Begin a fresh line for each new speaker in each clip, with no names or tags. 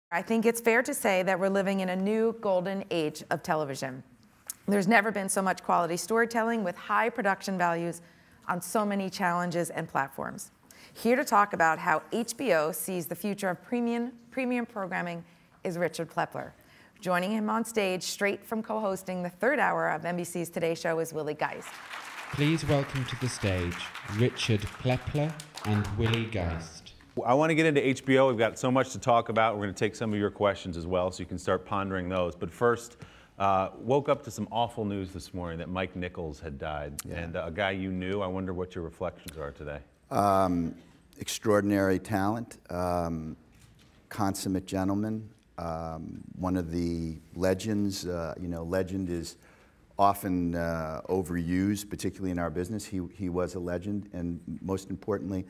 I think it's fair to say that we're living in a new golden age of television. There's never been so much quality storytelling with high production values on so many challenges and platforms. Here to talk about how HBO sees the future of premium programming is Richard Plepler. Joining him on stage, straight from co-hosting the third hour of NBC's Today Show, is Willie Geist.
Please welcome to the stage Richard Plepler and Willie Geist.
I want to get into HBO. We've got so much to talk about. We're going to take some of your questions as well, so you can start pondering those. But first, woke up to some awful news this morning that Mike Nichols had died. Yeah. And a guy you knew. I wonder what your reflections are today.
Extraordinary talent, consummate gentleman, one of the legends. Legend is often overused, particularly in our business. He was a legend, and most importantly,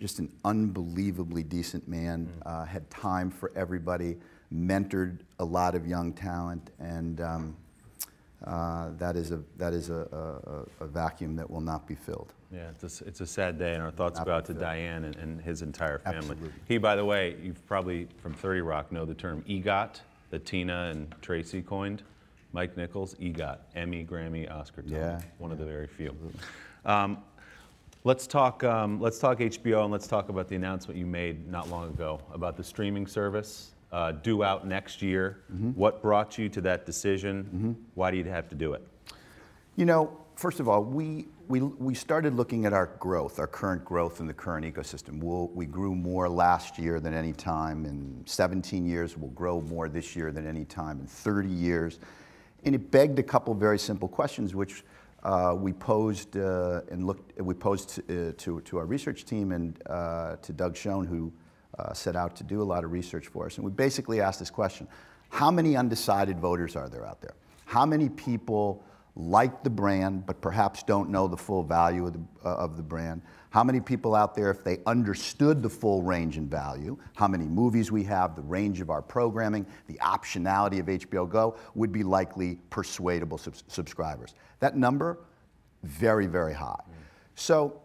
just an unbelievably decent man, had time for everybody, mentored a lot of young talent, and that is a vacuum that will not be filled.
Yeah, it's a sad day, and our thoughts go out to Diane and his entire family.
Absolutely.
He, by the way, you've probably from 30 Rock know the term EGOT that Tina and Tracy coined. Mike Nichols, EGOT, Emmy, Grammy, Oscar, Tony.
Yeah,
one of the very few. Let's talk HBO, and let's talk about the announcement you made not long ago about the streaming service due out next year. What brought you to that decision? Why do you have to do it?
You know, first of all, we started looking at our growth, our current growth in the current ecosystem. We grew more last year than any time in 17 years. We'll grow more this year than any time in 30 years. And it begged a couple very simple questions, which we posed to our research team and to Doug Schoen, who set out to do a lot of research for us. And we basically asked this question: how many undecided voters are there out there? How many people like the brand but perhaps don't know the full value of the brand? How many people out there, if they understood the full range and value, how many movies we have, the range of our programming, the optionality of HBO Go, would be likely persuadable subscribers? That number, very, very high. So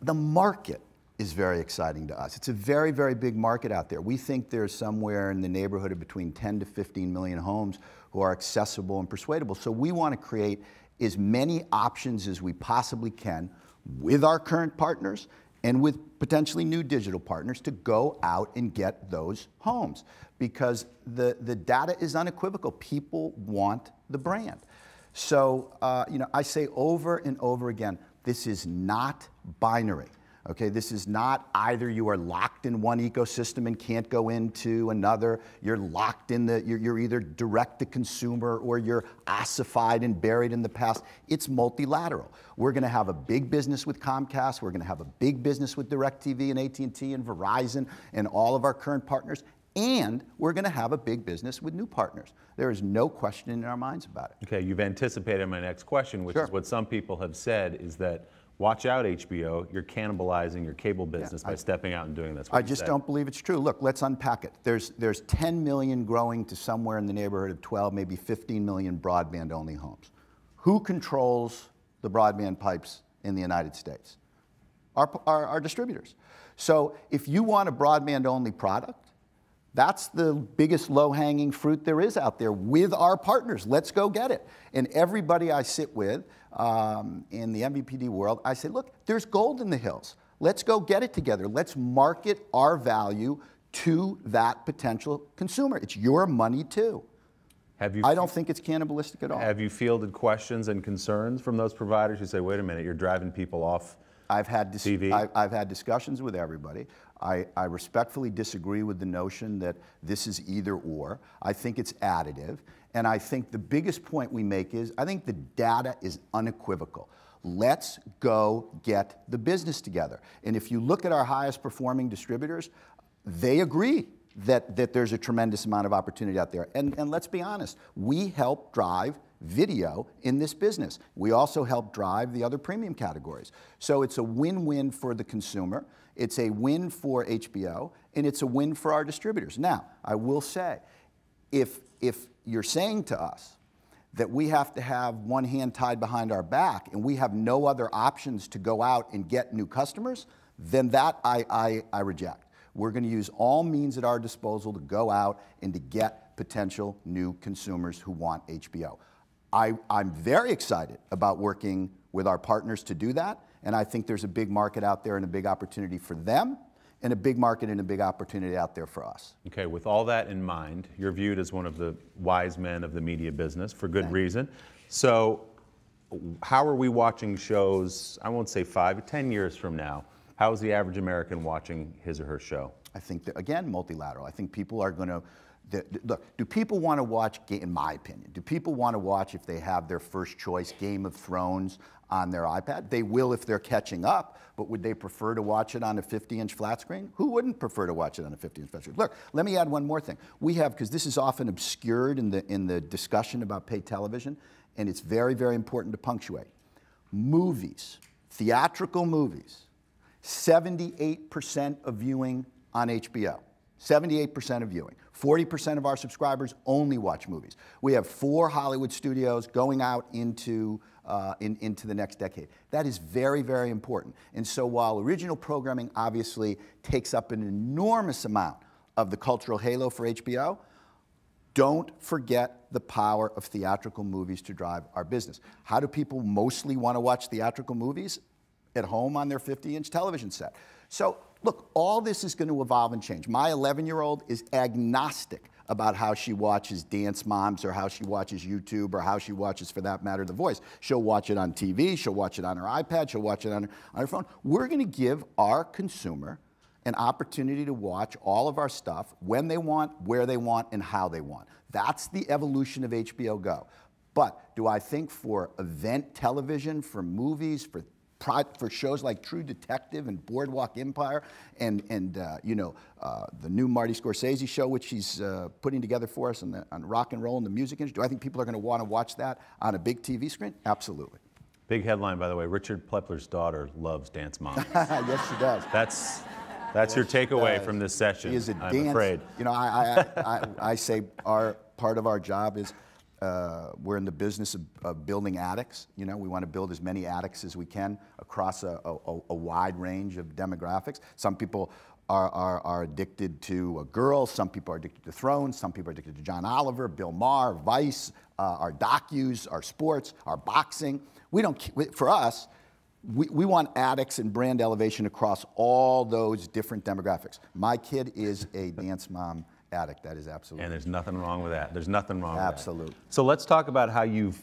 the market is very exciting to us. It's a very, very big market out there. We think there's somewhere in the neighborhood of between 10 to 15 million homes who are accessible and persuadable. So we want to create as many options as we possibly can with our current partners and with potentially new digital partners to go out and get those homes, because the data is unequivocal. People want the brand. So, I say over and over again, this is not binary. Okay, this is not either you are locked in one ecosystem and can't go into another. You're locked in you're either direct to consumer or you're ossified and buried in the past. It's multilateral. We're going to have a big business with Comcast. We're going to have a big business with DirecTV and AT&T and Verizon and all of our current partners. And we're going to have a big business with new partners. There is no question in our minds about it.
Okay, you've anticipated my next question, which is what some people have said is that, watch out, HBO, you're cannibalizing your cable business by stepping out and doing this.
I just don't believe it's true. Look, let's unpack it. There's 10 million growing to somewhere in the neighborhood of 12, maybe 15 million broadband-only homes. Who controls the broadband pipes in the United States? Our distributors. So if you want a broadband-only product, that's the biggest low-hanging fruit there is out there with our partners. Let's go get it. And everybody I sit with in the MVPD world, I say, look, there's gold in the hills. Let's go get it together. Let's market our value to that potential consumer. It's your money too. I don't think it's cannibalistic at all.
Have you fielded questions and concerns from those providers who say, wait a minute, you're driving people off TV?
I've had discussions with everybody. I respectfully disagree with the notion that this is either or. I think it's additive. And I think the biggest point we make is, I think the data is unequivocal. Let's go get the business together. And if you look at our highest performing distributors, they agree that there's a tremendous amount of opportunity out there. And let's be honest, we help drive video in this business. We also help drive the other premium categories. So it's a win-win for the consumer, it's a win for HBO, and it's a win for our distributors. Now, I will say, if you're saying to us that we have to have one hand tied behind our back and we have no other options to go out and get new customers, then that I reject. We're going to use all means at our disposal to go out and to get potential new consumers who want HBO. I'm very excited about working with our partners to do that, and I think there's a big market out there and a big opportunity for them, and a big market and a big opportunity out there for us.
Okay, with all that in mind, you're viewed as one of the wise men of the media business for good reason. So how are we watching shows, I won't say 5, 10 years from now? How is the average American watching his or her show?
I think that, again, multilateral. I think people are going to, look, do people want to watch, in my opinion, do people want to watch, if they have their first choice, Game of Thrones on their iPad? They will if they're catching up, but would they prefer to watch it on a 50-inch flat screen? Who wouldn't prefer to watch it on a 50-inch flat screen? Look, let me add one more thing. We have, because this is often obscured in the discussion about paid television, and it's very, very important to punctuate. Movies, theatrical movies, 78% of viewing on HBO. 78% of viewing. 40% of our subscribers only watch movies. We have 4 Hollywood studios going out into the next decade. That is very, very important. And so while original programming obviously takes up an enormous amount of the cultural halo for HBO, don't forget the power of theatrical movies to drive our business. How do people mostly want to watch theatrical movies? At home on their 50-inch television set. So look, all this is going to evolve and change. My 11-year-old is agnostic about how she watches Dance Moms or how she watches YouTube or how she watches, for that matter, The Voice. She'll watch it on TV, she'll watch it on her iPad, she'll watch it on her phone. We're going to give our consumer an opportunity to watch all of our stuff when they want, where they want, and how they want. That's the evolution of HBO Go. But do I think for event television, for movies, for shows like True Detective and Boardwalk Empire and the new Marty Scorsese show, which he's putting together for us on rock and roll and the music industry, do I think people are going to want to watch that on a big TV screen? Absolutely.
Big headline, by the way. Richard Plepler's daughter loves Dance Moms.
Yes, she does.
That's your takeaway from this session,
She is a
I'm afraid.
You know, I say part of our job is we're in the business of building attics. You know, we want to build as many attics as we can across a wide range of demographics. Some people are addicted to girls. Some people are addicted to Thrones. Some people are addicted to John Oliver, Bill Maher, Vice, our docus, our sports, our boxing. For us, we want attics and brand elevation across all those different demographics. My kid is a Dance Mom addict. That is absolutely.
And there's nothing wrong with that. There's nothing wrong with that.
Absolutely.
So let's talk about how you've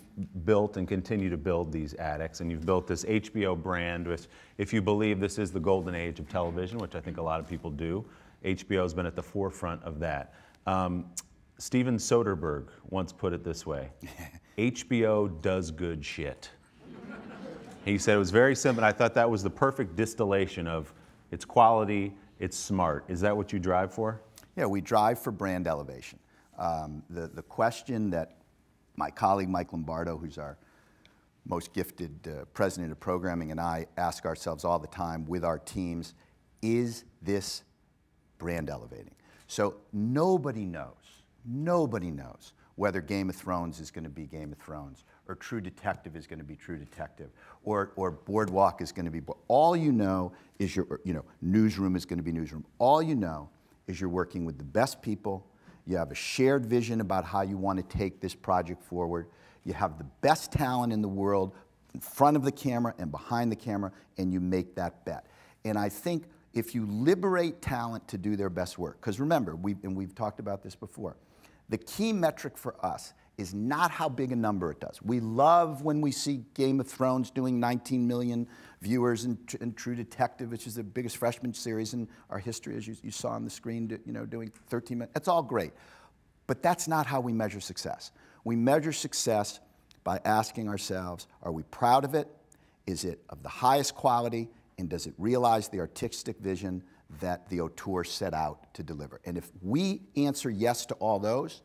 built and continue to build these addicts, and you've built this HBO brand, which, if you believe this is the golden age of television, which I think a lot of people do, HBO's been at the forefront of that. Steven Soderbergh once put it this way: HBO does good shit. He said it was very simple, and I thought that was the perfect distillation of its quality, it's smart. Is that what you drive for?
Yeah, we drive for brand elevation. The question that my colleague Mike Lombardo, who's our most gifted president of programming, and I ask ourselves all the time with our teams, is this brand elevating? So nobody knows whether Game of Thrones is going to be Game of Thrones, or True Detective is going to be True Detective, or Boardwalk is going to be. All you know is Newsroom is going to be Newsroom. All you know is you're working with the best people. You have a shared vision about how you want to take this project forward. You have the best talent in the world in front of the camera and behind the camera, and you make that bet. And I think if you liberate talent to do their best work, because remember, we've talked about this before, the key metric for us is not how big a number it does. We love when we see Game of Thrones doing 19 million viewers and True Detective, which is the biggest freshman series in our history, as you saw on the screen, doing 13 million. That's all great. But that's not how we measure success. We measure success by asking ourselves, are we proud of it? Is it of the highest quality? And does it realize the artistic vision that the auteur set out to deliver? And if we answer yes to all those,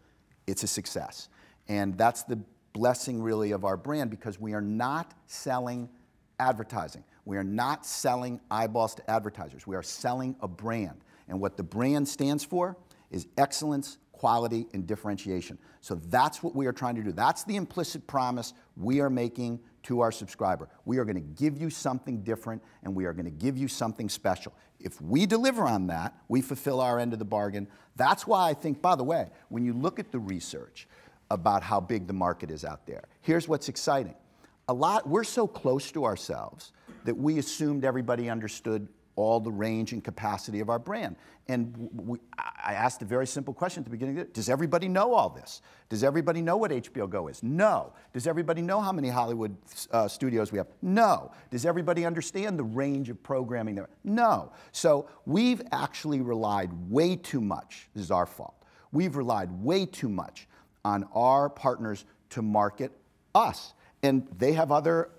it's a success. And that's the blessing, really, of our brand, because we are not selling advertising. We are not selling eyeballs to advertisers. We are selling a brand. And what the brand stands for is excellence, quality, and differentiation. So that's what we are trying to do. That's the implicit promise we are making to our subscriber. We are going to give you something different, and we are going to give you something special. If we deliver on that, we fulfill our end of the bargain. That's why I think, by the way, when you look at the research about how big the market is out there, here's what's exciting. We're so close to ourselves that we assumed everybody understood all the range and capacity of our brand. And I asked a very simple question at the beginning. Does everybody know all this? Does everybody know what HBO Go is? No. Does everybody know how many Hollywood studios we have? No. Does everybody understand the range of programming there? No. So we've actually relied way too much. This is our fault. We've relied way too much on our partners to market us. And they have other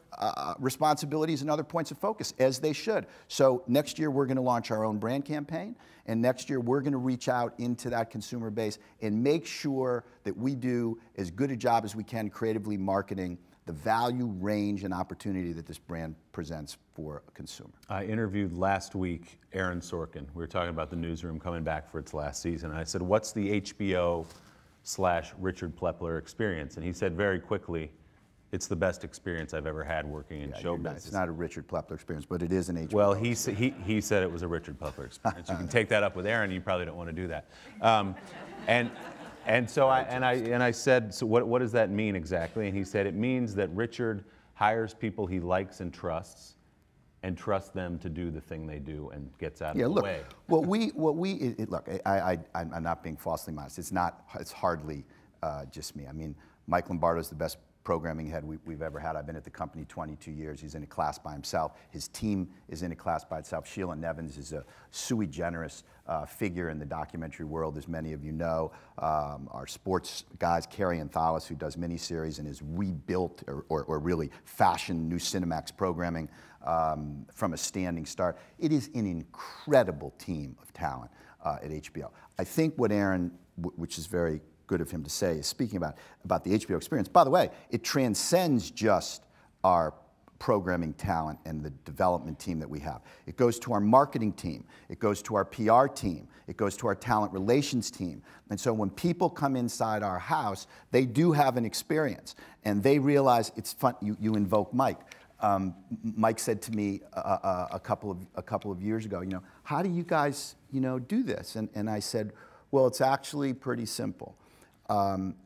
responsibilities and other points of focus, as they should. So next year we're going to launch our own brand campaign, and next year we're going to reach out into that consumer base and make sure that we do as good a job as we can creatively marketing the value, range, and opportunity that this brand presents for a consumer.
I interviewed last week Aaron Sorkin. We were talking about the newsroom coming back for its last season, and I said, what's the HBO/Richard Plepler experience? And he said very quickly, it's the best experience I've ever had working in show business.
It's not a Richard Plepler experience, but it is an HBO.
Well, he said it was a Richard Plepler experience. You can take that up with Aaron. You probably don't want to do that. So I said, so what does that mean exactly? And he said it means that Richard hires people he likes and trusts trusts them to do the thing they do and gets out of the way.
Look, I'm not being falsely modest. It's hardly just me. I mean, Mike Lombardo's the best programming head we've ever had. I've been at the company 22 years. He's in a class by himself. His team is in a class by itself. Sheila Nevins is a sui generis figure in the documentary world, as many of you know. Our sports guys, Carrie Anthalis, who does miniseries and has rebuilt or really fashioned new Cinemax programming from a standing start. It is an incredible team of talent at HBO. I think what Aaron, which is very good of him to say, is speaking about the HBO experience. By the way, it transcends just our programming talent and the development team that we have. It goes to our marketing team. It goes to our PR team. It goes to our talent relations team. And so when people come inside our house, they do have an experience, and they realize it's fun. You invoke Mike. Mike said to me a couple of years ago, how do you guys, do this? And I said, well, it's actually pretty simple.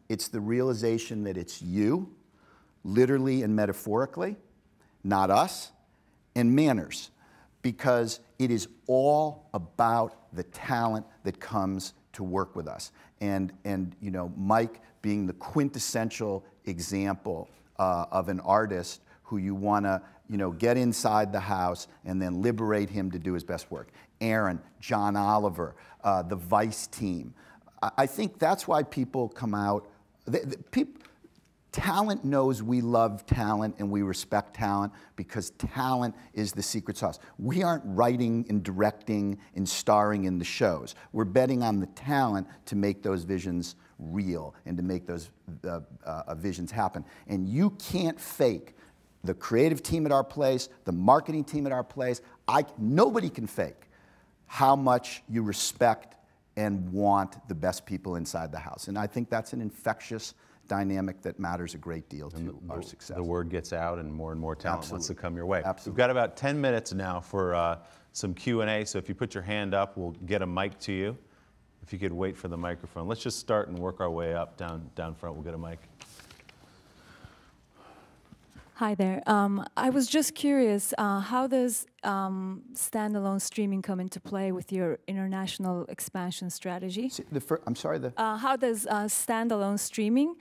It's the realization that it's you, literally and metaphorically, not us, and manners, because it is all about the talent that comes to work with us. And Mike being the quintessential example of an artist who you want to, get inside the house and then liberate him to do his best work. Aaron, John Oliver, the Vice team. I think that's why people come out. Talent knows we love talent and we respect talent because talent is the secret sauce. We aren't writing and directing and starring in the shows. We're betting on the talent to make those visions real and to make those visions happen. And you can't fake the creative team at our place, the marketing team at our place. Nobody can fake how much you respect and want the best people inside the house. And I think that's an infectious dynamic that matters a great deal to our success.
The word gets out and more talent wants to come your way.
Absolutely.
We've got about 10 minutes now for some Q&A, so if you put your hand up, we'll get a mic to you. If you could wait for the microphone. Let's just start and work our way up, down front, we'll get a mic.
Hi there. I was just curious, how does standalone streaming come into play with your international expansion strategy?
I'm sorry?
How does standalone streaming,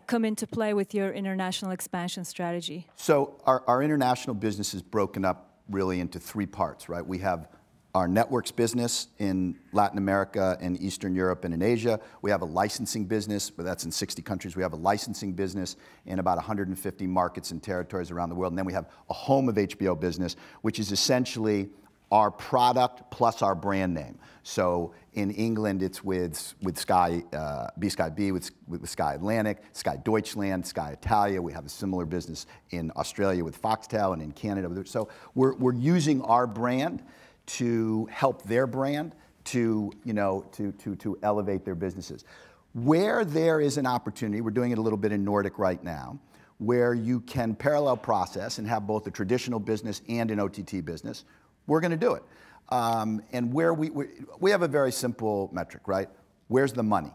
come into play with your international expansion strategy?
So our international business is broken up really into three parts, right? We have our networks business in Latin America and Eastern Europe and in Asia. We have a licensing business, but that's in 60 countries. We have a licensing business in about 150 markets and territories around the world. And then we have a home of HBO business, which is essentially our product plus our brand name. So in England, it's with Sky, Sky B, with Sky Atlantic, Sky Deutschland, Sky Italia. We have a similar business in Australia with Foxtel and in Canada. So we're using our brand to help their brand to elevate their businesses. Where there is an opportunity, we're doing it a little bit in Nordic right now, where you can parallel process and have both a traditional business and an OTT business, we're going to do it. And where we have a very simple metric, right? Where's the money?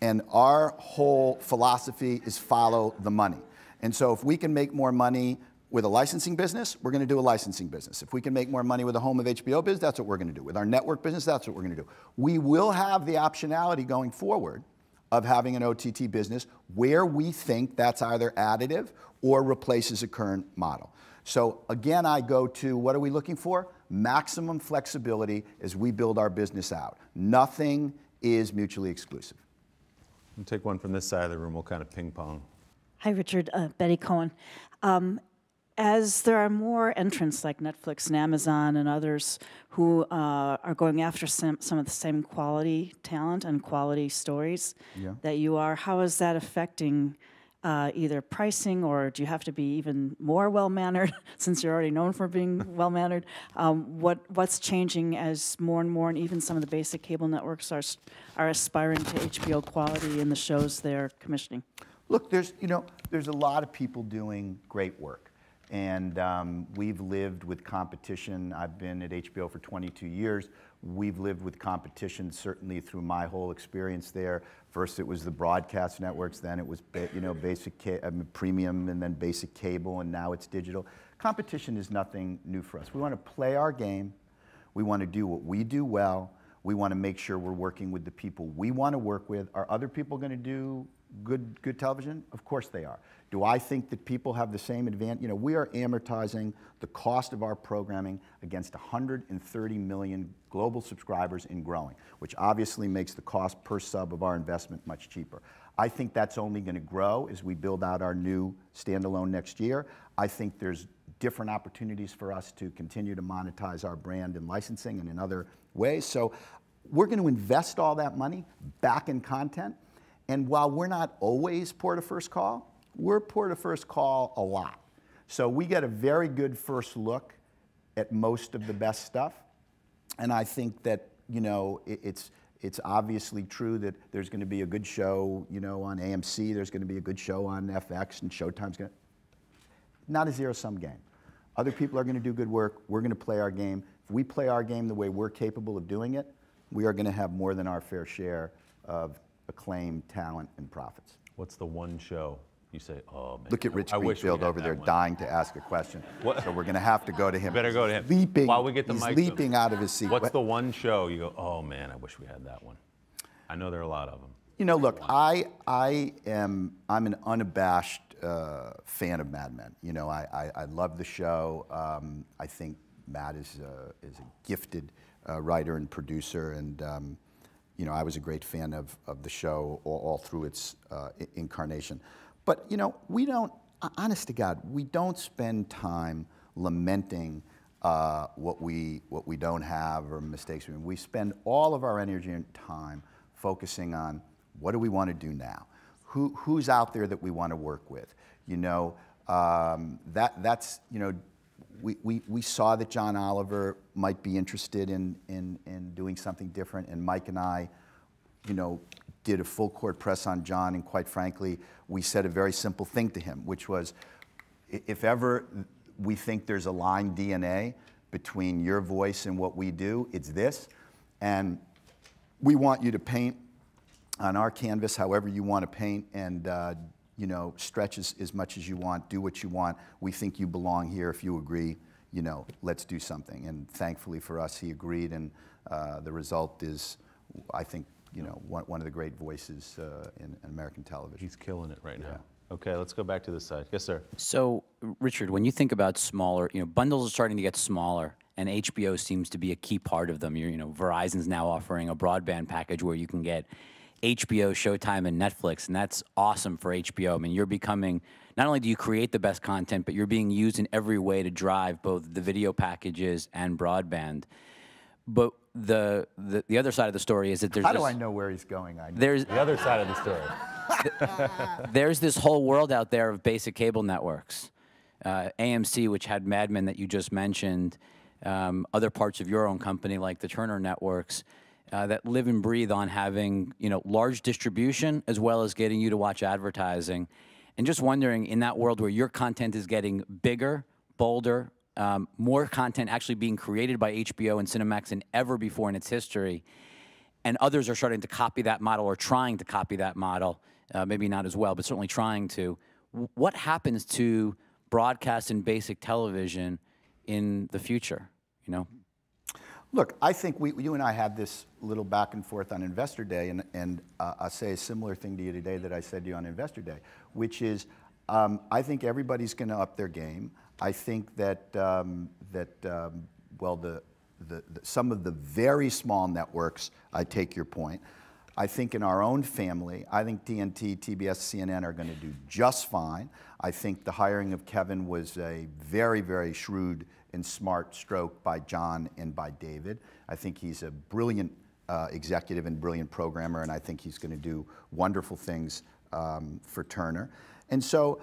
And our whole philosophy is follow the money. And so if we can make more money with a licensing business, we're going to do a licensing business. If we can make more money with a home of HBO business, that's what we're going to do. With our network business, that's what we're going to do. We will have the optionality going forward of having an OTT business where we think that's either additive or replaces a current model. So again, I go to, what are we looking for? Maximum flexibility as we build our business out. Nothing is mutually exclusive.
We'll take one from this side of the room. We'll kind of ping pong.
Hi, Richard. Betty Cohen. As there are more entrants like Netflix and Amazon and others who are going after some of the same quality talent and quality stories that you are, how is that affecting either pricing, or do you have to be even more well-mannered since you're already known for being well-mannered? What's changing as more and more, and even some of the basic cable networks are aspiring to HBO quality in the shows they're commissioning?
Look, there's a lot of people doing great work. And we've lived with competition. I've been at HBO for 22 years. We've lived with competition certainly through my whole experience there. First it was the broadcast networks, then it was basic premium, and then basic cable, and now it's digital. Competition is nothing new for us. We want to play our game. We want to do what we do well. We want to make sure we're working with the people we want to work with. Are other people going to do good television? Of course they are. Do I think that people have the same advantage? We are amortizing the cost of our programming against 130 million global subscribers and growing, which obviously makes the cost per sub of our investment much cheaper. I think that's only going to grow as we build out our new standalone next year. I think there's different opportunities for us to continue to monetize our brand in licensing and in other ways. So we're going to invest all that money back in content. And while we're not always port of first call, we're port of first call a lot. So we get a very good first look at most of the best stuff. And I think that, it's obviously true that there's going to be a good show, on AMC, there's going to be a good show on FX, and Showtime's going to, not a zero-sum game. Other people are going to do good work. We're going to play our game. If we play our game the way we're capable of doing it, we are going to have more than our fair share of acclaim, talent, and profits.
What's the one show you say, oh man?
Look at Rich Greenfield over there dying to ask a question. What? So we're going to have to go to him.
Better go to him.
Leaping,
while we get the mic.
He's leaping out of his seat.
What's the one show you go, oh man, I wish we had that one? I know there are a lot of them.
Look, I'm an unabashed fan of Mad Men. I love the show. I think Matt is a gifted writer and producer, and I was a great fan of the show all through its incarnation. But we don't, honest to God, we don't spend time lamenting what we don't have or mistakes. We spend all of our energy and time focusing on what do we want to do now? Who's out there that we want to work with? We saw that John Oliver might be interested in doing something different, and Mike and I, did a full court press on John, and quite frankly, we said a very simple thing to him, which was, if ever we think there's a line DNA between your voice and what we do, it's this, and we want you to paint on our canvas however you want to paint, and stretch as much as you want, do what you want. We think you belong here. If you agree, let's do something. And thankfully for us, he agreed, and the result is, I think, one of the great voices in American television.
He's killing it right now. Okay, let's go back to this side. Yes, sir.
So, Richard, when you think about smaller, bundles are starting to get smaller, and HBO seems to be a key part of them. Verizon's now offering a broadband package where you can get HBO, Showtime, and Netflix, and that's awesome for HBO. I mean, you're becoming, not only do you create the best content, but you're being used in every way to drive both the video packages and broadband. But the other side of the story is that there's
How do I know where he's going?
There's
the other side of the story.
There's this whole world out there of basic cable networks. AMC, which had Mad Men that you just mentioned, other parts of your own company like the Turner networks, that live and breathe on having large distribution as well as getting you to watch advertising. And just wondering, in that world where your content is getting bigger, bolder, more content actually being created by HBO and Cinemax than ever before in its history, and others are starting to copy that model or trying to copy that model, maybe not as well, but certainly trying to. What happens to broadcast and basic television in the future, you know?
Look, I think you and I had this little back and forth on Investor Day, and I'll say a similar thing to you today that I said to you on Investor Day, which is I think everybody's going to up their game. I think that, well, some of the very small networks, I take your point. I think in our own family, I think TNT, TBS, CNN are going to do just fine. I think the hiring of Kevin was a very, very shrewd and smart stroke by John and by David. I think he's a brilliant executive and brilliant programmer, and I think he's going to do wonderful things for Turner. And so,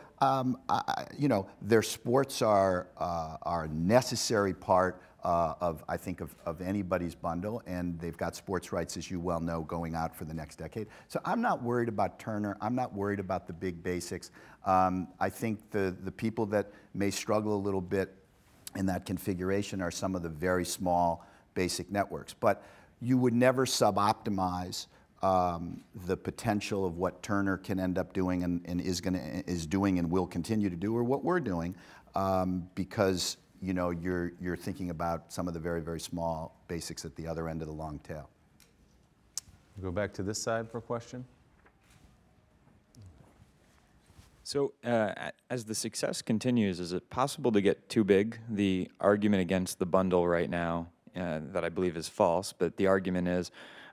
you know, their sports are a necessary part I think, of anybody's bundle, and they've got sports rights, as you well know, going out for the next decade. So I'm not worried about Turner. I'm not worried about the big basics. I think the people that may struggle a little bit in that configuration are some of the very small basic networks. But you would never sub-optimize the potential of what Turner can end up doing and is doing and will continue to do, or what we're doing, because you know, you're thinking about some of the very, very small basics at the other end of the long tail.
We'll go back to this side for a question.
So as the success continues, is it possible to get too big? The argument against the bundle right now, that I believe is false, but the argument is,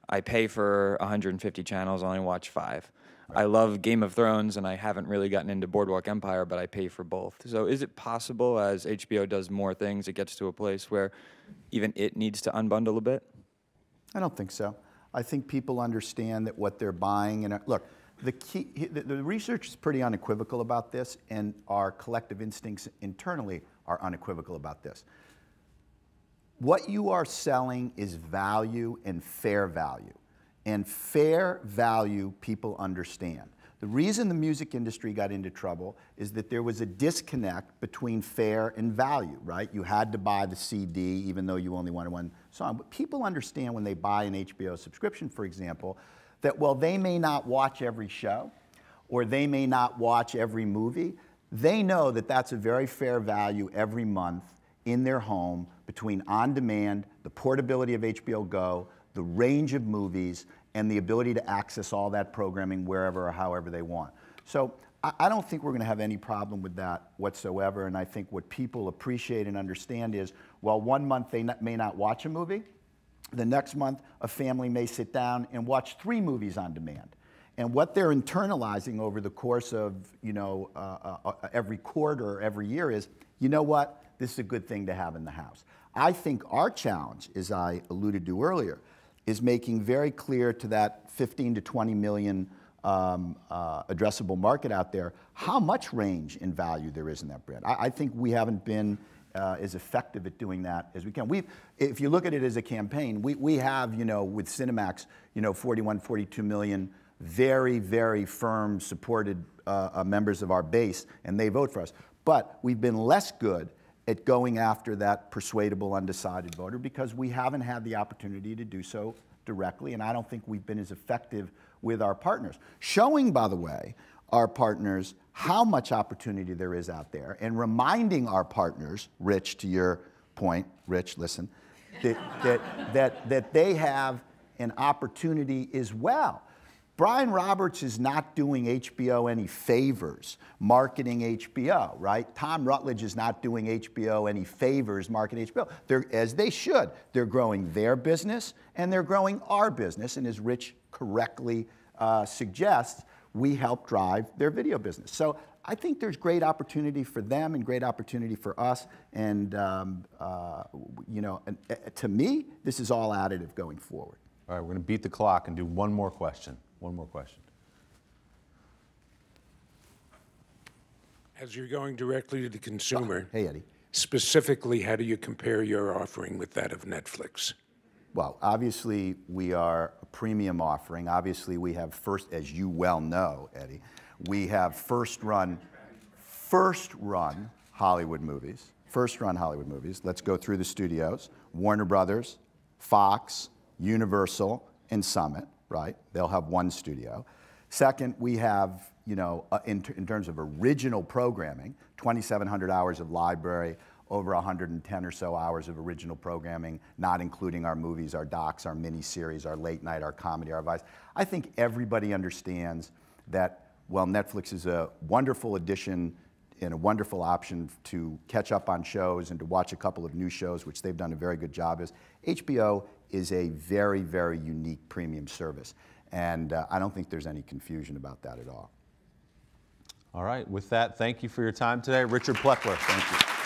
I pay for 150 channels, I only watch 5. I love Game of Thrones, and I haven't really gotten into Boardwalk Empire, but I pay for both. So is it possible, as HBO does more things, it gets to a place where even it needs to unbundle a bit?
I don't think so. I think people understand that what they're buying, and look, the research is pretty unequivocal about this, and our collective instincts internally are unequivocal about this. What you are selling is value and fair value. And fair value people understand. The reason the music industry got into trouble is that there was a disconnect between fair and value, right? You had to buy the CD even though you only wanted one song. But people understand when they buy an HBO subscription, for example, that while they may not watch every show or they may not watch every movie, they know that that's a very fair value every month in their home between on-demand, the portability of HBO Go, the range of movies, and the ability to access all that programming wherever or however they want. So I don't think we're going to have any problem with that whatsoever, and I think what people appreciate and understand is, well, one month they may not watch a movie, the next month a family may sit down and watch 3 movies on demand. And what they're internalizing over the course of, you know, every quarter or every year is, you know what, this is a good thing to have in the house. I think our challenge, as I alluded to earlier, is making very clear to that 15 to 20 million addressable market out there how much range and value there is in that brand. I think we haven't been as effective at doing that as we can. If you look at it as a campaign, we have, you know, with Cinemax, you know, 41, 42 million very, very firm supported members of our base, and they vote for us. But we've been less good at going after that persuadable, undecided voter because we haven't had the opportunity to do so directly, and I don't think we've been as effective with our partners. Showing, by the way, our partners how much opportunity there is out there, and reminding our partners, Rich, to your point, Rich, listen, that they have an opportunity as well. Brian Roberts is not doing HBO any favors marketing HBO, right? Tom Rutledge is not doing HBO any favors marketing HBO. As they should. They're growing their business and they're growing our business. And as Rich correctly suggests, we help drive their video business. So I think there's great opportunity for them and great opportunity for us. And you know, to me, this is all additive going forward.
All right, we're going to beat the clock and do one more question. One more question.
As you're going directly to the consumer,
hey, Eddie.
Specifically, how do you compare your offering with that of Netflix?
Well, obviously, we are a premium offering. Obviously, we have first, as you well know, Eddie, We have first-run Hollywood movies. First-run Hollywood movies. Let's go through the studios. Warner Brothers, Fox, Universal, and Summit, right? They'll have one studio. Second, we have, you know, in terms of original programming, 2,700 hours of library, over 110 or so hours of original programming, not including our movies, our docs, our miniseries, our late night, our comedy, our Vice. I think everybody understands that, while Netflix is a wonderful addition and a wonderful option to catch up on shows and to watch a couple of new shows, which they've done a very good job is, HBO is a very, very unique premium service. And I don't think there's any confusion about that at all.
All right, with that, thank you for your time today. Richard Plepler, thank you.